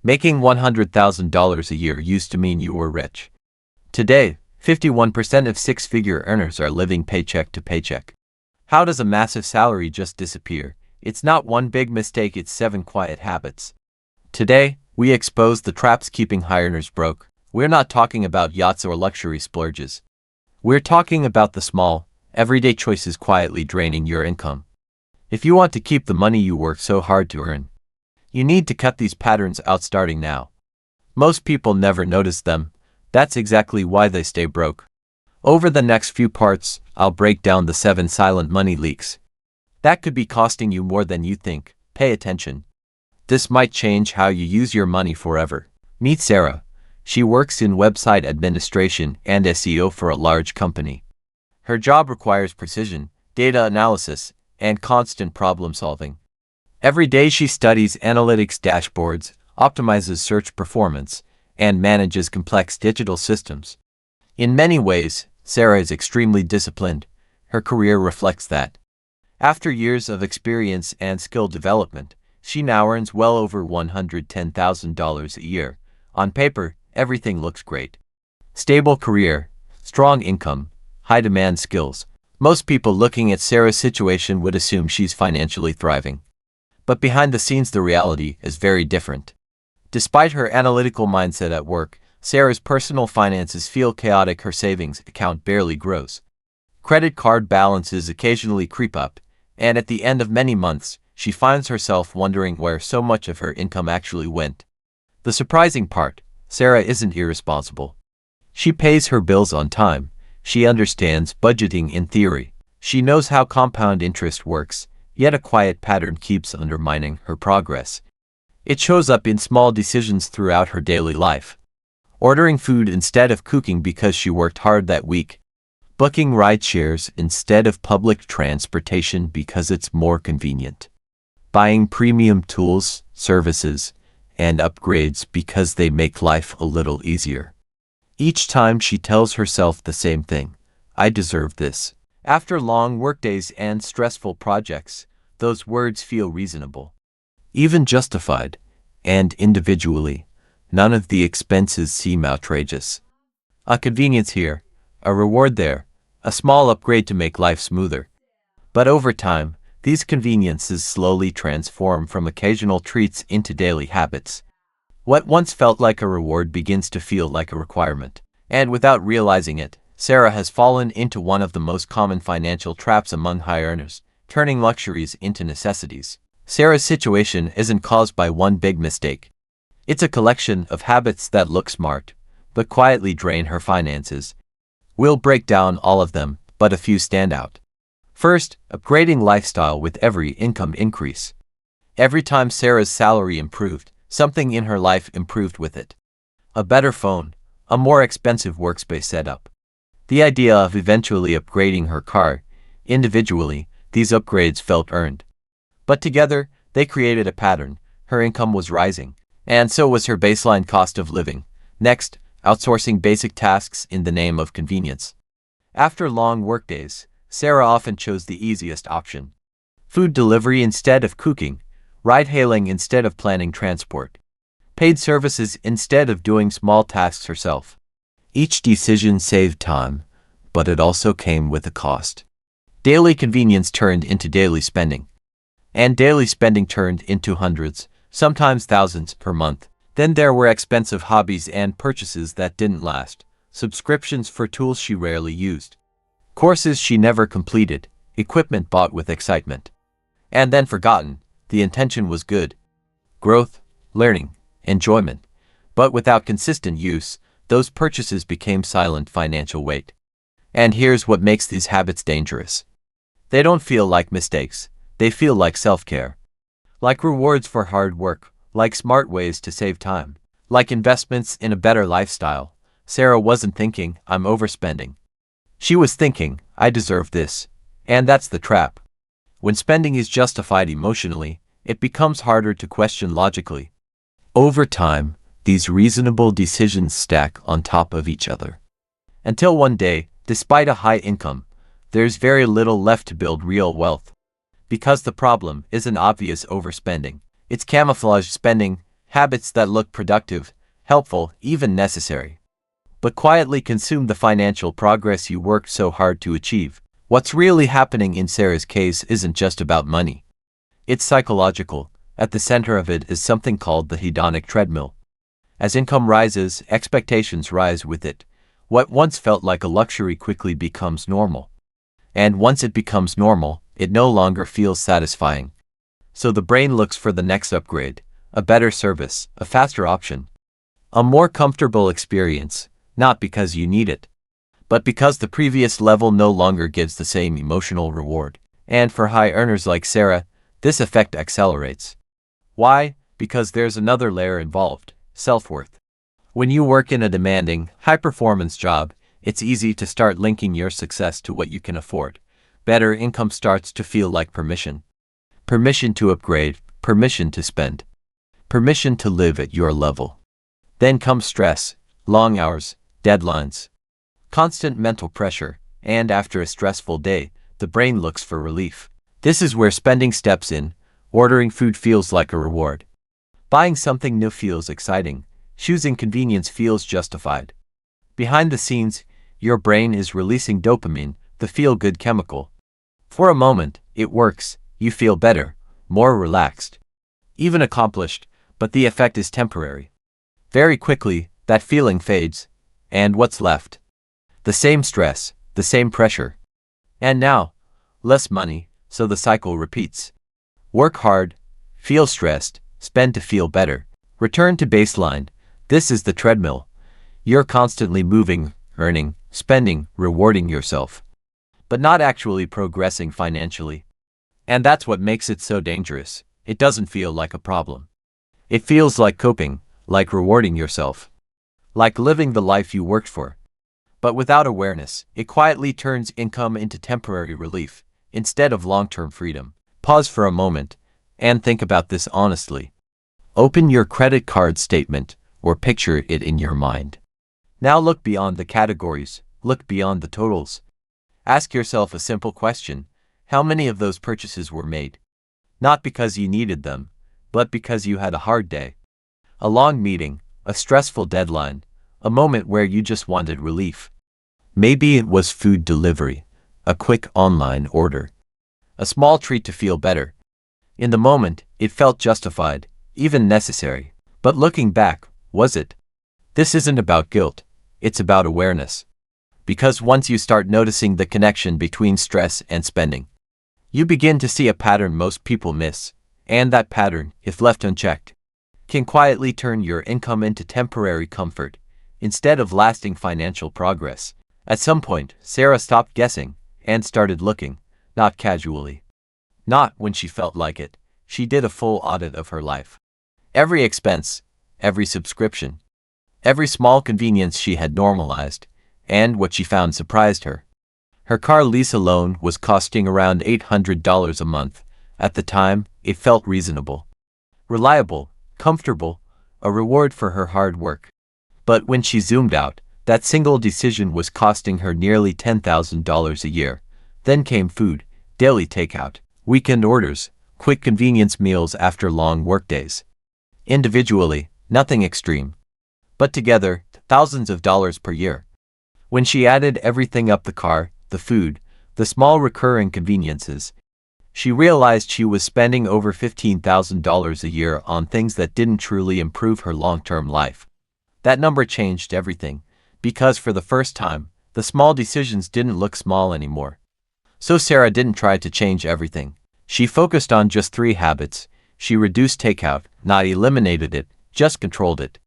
Making $100,000 a year used to mean you were rich. Today, 51% of six-figure earners are living paycheck to paycheck. How does a massive salary just disappear? It's not one big mistake, it's 7 quiet habits. Today, we expose the traps keeping high earners broke. We're not talking about yachts or luxury splurges. We're talking about the small, everyday choices quietly draining your income. If you want to keep the money you work so hard to earn, you need to cut these patterns out starting now. Most people never notice them. That's exactly why they stay broke. Over the next few parts, I'll break down the 7 silent money leaks that could be costing you more than you think. Pay attention. This might change how you use your money forever. Meet Sarah. She works in website administration and SEO for a large company. Her job requires precision, data analysis, and constant problem solving. Every day she studies analytics dashboards, optimizes search performance, and manages complex digital systems. In many ways, Sarah is extremely disciplined. Her career reflects that. After years of experience and skill development, she now earns well over $110,000 a year. On paper, everything looks great. Stable career, strong income, high demand skills. Most people looking at Sarah's situation would assume she's financially thriving. But behind the scenes, the reality is very different. Despite her analytical mindset at work, Sarah's personal finances feel chaotic. Her savings account barely grows. Credit card balances occasionally creep up, and at the end of many months, she finds herself wondering where so much of her income actually went. The surprising part, Sarah isn't irresponsible. She pays her bills on time. She understands budgeting in theory. She knows how compound interest works, yet a quiet pattern keeps undermining her progress. It shows up in small decisions throughout her daily life. Ordering food instead of cooking because she worked hard that week. Booking ride shares instead of public transportation because it's more convenient. Buying premium tools, services, and upgrades because they make life a little easier. Each time she tells herself the same thing: I deserve this. After long workdays and stressful projects, those words feel reasonable, even justified, and individually, none of the expenses seem outrageous. A convenience here, a reward there, a small upgrade to make life smoother. But over time, these conveniences slowly transform from occasional treats into daily habits. What once felt like a reward begins to feel like a requirement. And without realizing it, Sarah has fallen into one of the most common financial traps among high earners, turning luxuries into necessities. Sarah's situation isn't caused by one big mistake. It's a collection of habits that look smart, but quietly drain her finances. We'll break down all of them, but a few stand out. First, upgrading lifestyle with every income increase. Every time Sarah's salary improved, something in her life improved with it. A better phone, a more expensive workspace setup. The idea of eventually upgrading her car. Individually, these upgrades felt earned. But together, they created a pattern. Her income was rising, and so was her baseline cost of living. Next, outsourcing basic tasks in the name of convenience. After long workdays, Sarah often chose the easiest option. Food delivery instead of cooking, ride-hailing instead of planning transport, paid services instead of doing small tasks herself. Each decision saved time, but it also came with a cost. Daily convenience turned into daily spending, and daily spending turned into hundreds, sometimes thousands per month. Then there were expensive hobbies and purchases that didn't last, subscriptions for tools she rarely used, courses she never completed, equipment bought with excitement, and then forgotten. The intention was good: growth, learning, enjoyment. But without consistent use, those purchases became silent financial weight. And here's what makes these habits dangerous. They don't feel like mistakes. They feel like self-care. Like rewards for hard work, like smart ways to save time, like investments in a better lifestyle. Sarah wasn't thinking, I'm overspending. She was thinking, I deserve this. And that's the trap. When spending is justified emotionally, it becomes harder to question logically. Over time, these reasonable decisions stack on top of each other. Until one day, despite a high income, there's very little left to build real wealth. Because the problem isn't obvious overspending. It's camouflage spending, Habits that look productive, helpful, even necessary, but quietly consume the financial progress you worked so hard to achieve. What's really happening in Sarah's case isn't just about money. It's psychological. At the center of it is something called the hedonic treadmill. As income rises, expectations rise with it. What once felt like a luxury quickly becomes normal. And once it becomes normal, it no longer feels satisfying. So the brain looks for the next upgrade, a better service, a faster option, a more comfortable experience, not because you need it, but because the previous level no longer gives the same emotional reward. And for high earners like Sarah, this effect accelerates. Why? Because there's another layer involved: self-worth. When you work in a demanding, high-performance job, it's easy to start linking your success to what you can afford. Better income starts to feel like permission. Permission to upgrade, permission to spend, permission to live at your level. Then comes stress, long hours, deadlines, constant mental pressure, and after a stressful day, the brain looks for relief. This is where spending steps in. Ordering food feels like a reward. Buying something new feels exciting. Choosing convenience feels justified. Behind the scenes, your brain is releasing dopamine, the feel-good chemical. For a moment, it works. You feel better, more relaxed, even accomplished, but the effect is temporary. Very quickly, that feeling fades, and what's left? The same stress, the same pressure. And now, less money, so the cycle repeats. Work hard, feel stressed, spend to feel better, return to baseline. This is the treadmill. You're constantly moving, earning, spending, rewarding yourself, but not actually progressing financially. And that's what makes it so dangerous. It doesn't feel like a problem. It feels like coping, like rewarding yourself, like living the life you worked for. But without awareness, it quietly turns income into temporary relief instead of long-term freedom. Pause for a moment and think about this honestly. Open your credit card statement or picture it in your mind. Now look beyond the categories, look beyond the totals. Ask yourself a simple question: how many of those purchases were made? Not because you needed them, but because you had a hard day, a long meeting, a stressful deadline, a moment where you just wanted relief. Maybe it was food delivery, a quick online order, a small treat to feel better. In the moment, it felt justified, even necessary. But looking back, was it? This isn't about guilt, it's about awareness. Because once you start noticing the connection between stress and spending, you begin to see a pattern most people miss, and that pattern, if left unchecked, can quietly turn your income into temporary comfort instead of lasting financial progress. At some point, Sarah stopped guessing and started looking, not casually, not when she felt like it. She did a full audit of her life. Every expense, every subscription, every small convenience she had normalized, and what she found surprised her. Her car lease alone was costing around $800 a month. At the time, it felt reasonable, reliable, comfortable, a reward for her hard work. But when she zoomed out, that single decision was costing her nearly $10,000 a year. Then came food, daily takeout, weekend orders, quick convenience meals after long workdays. Individually, nothing extreme, but together, thousands of dollars per year. When she added everything up: the car, the food, the small recurring conveniences, she realized she was spending over $15,000 a year on things that didn't truly improve her long-term life. That number changed everything, because for the first time, the small decisions didn't look small anymore. So Sarah didn't try to change everything. She focused on just 3 habits. She reduced takeout, not eliminated it, just controlled it.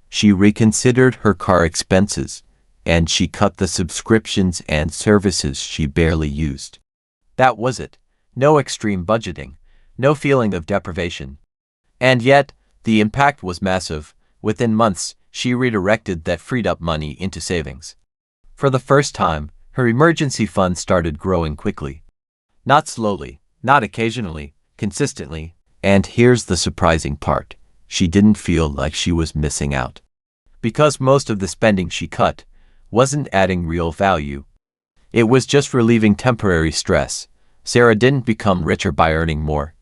She reconsidered her car expenses, and she cut the subscriptions and services she barely used. That was it. No extreme budgeting, no feeling of deprivation. And yet, the impact was massive. Within months, she redirected that freed-up money into savings. For the first time, her emergency fund started growing quickly. Not slowly, not occasionally, consistently. And here's the surprising part: she didn't feel like she was missing out. Because most of the spending she cut wasn't adding real value. It was just relieving temporary stress. Sarah didn't become richer by earning more.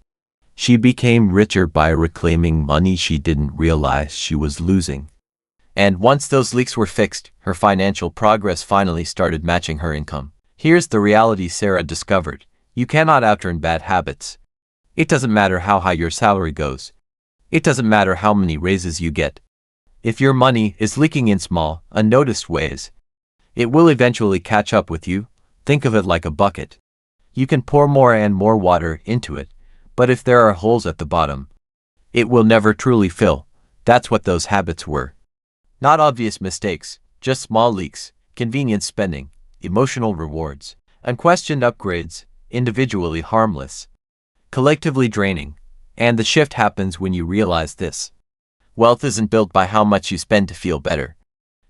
She became richer by reclaiming money she didn't realize she was losing. And once those leaks were fixed, her financial progress finally started matching her income. Here's the reality Sarah discovered. You cannot outearn bad habits. It doesn't matter how high your salary goes. It doesn't matter how many raises you get. If your money is leaking in small, unnoticed ways, it will eventually catch up with you. Think of it like a bucket. You can pour more and more water into it, but if there are holes at the bottom, it will never truly fill. That's what those habits were. Not obvious mistakes, just small leaks, convenient spending, emotional rewards, unquestioned upgrades, individually harmless, collectively draining. And the shift happens when you realize this. Wealth isn't built by how much you spend to feel better.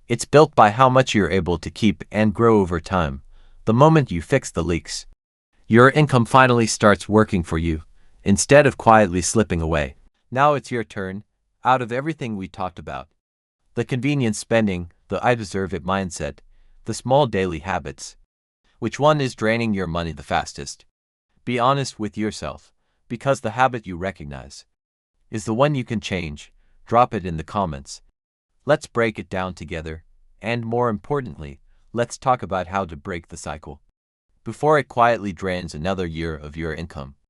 It's built by how much you're able to keep and grow over time. The moment you fix the leaks, your income finally starts working for you, instead of quietly slipping away. Now it's your turn. Out of everything we talked about, the convenient spending, the I deserve it mindset, the small daily habits, which one is draining your money the fastest? Be honest with yourself, because the habit you recognize is the one you can change. Drop it in the comments. Let's break it down together, and more importantly, let's talk about how to break the cycle before it quietly drains another year of your income.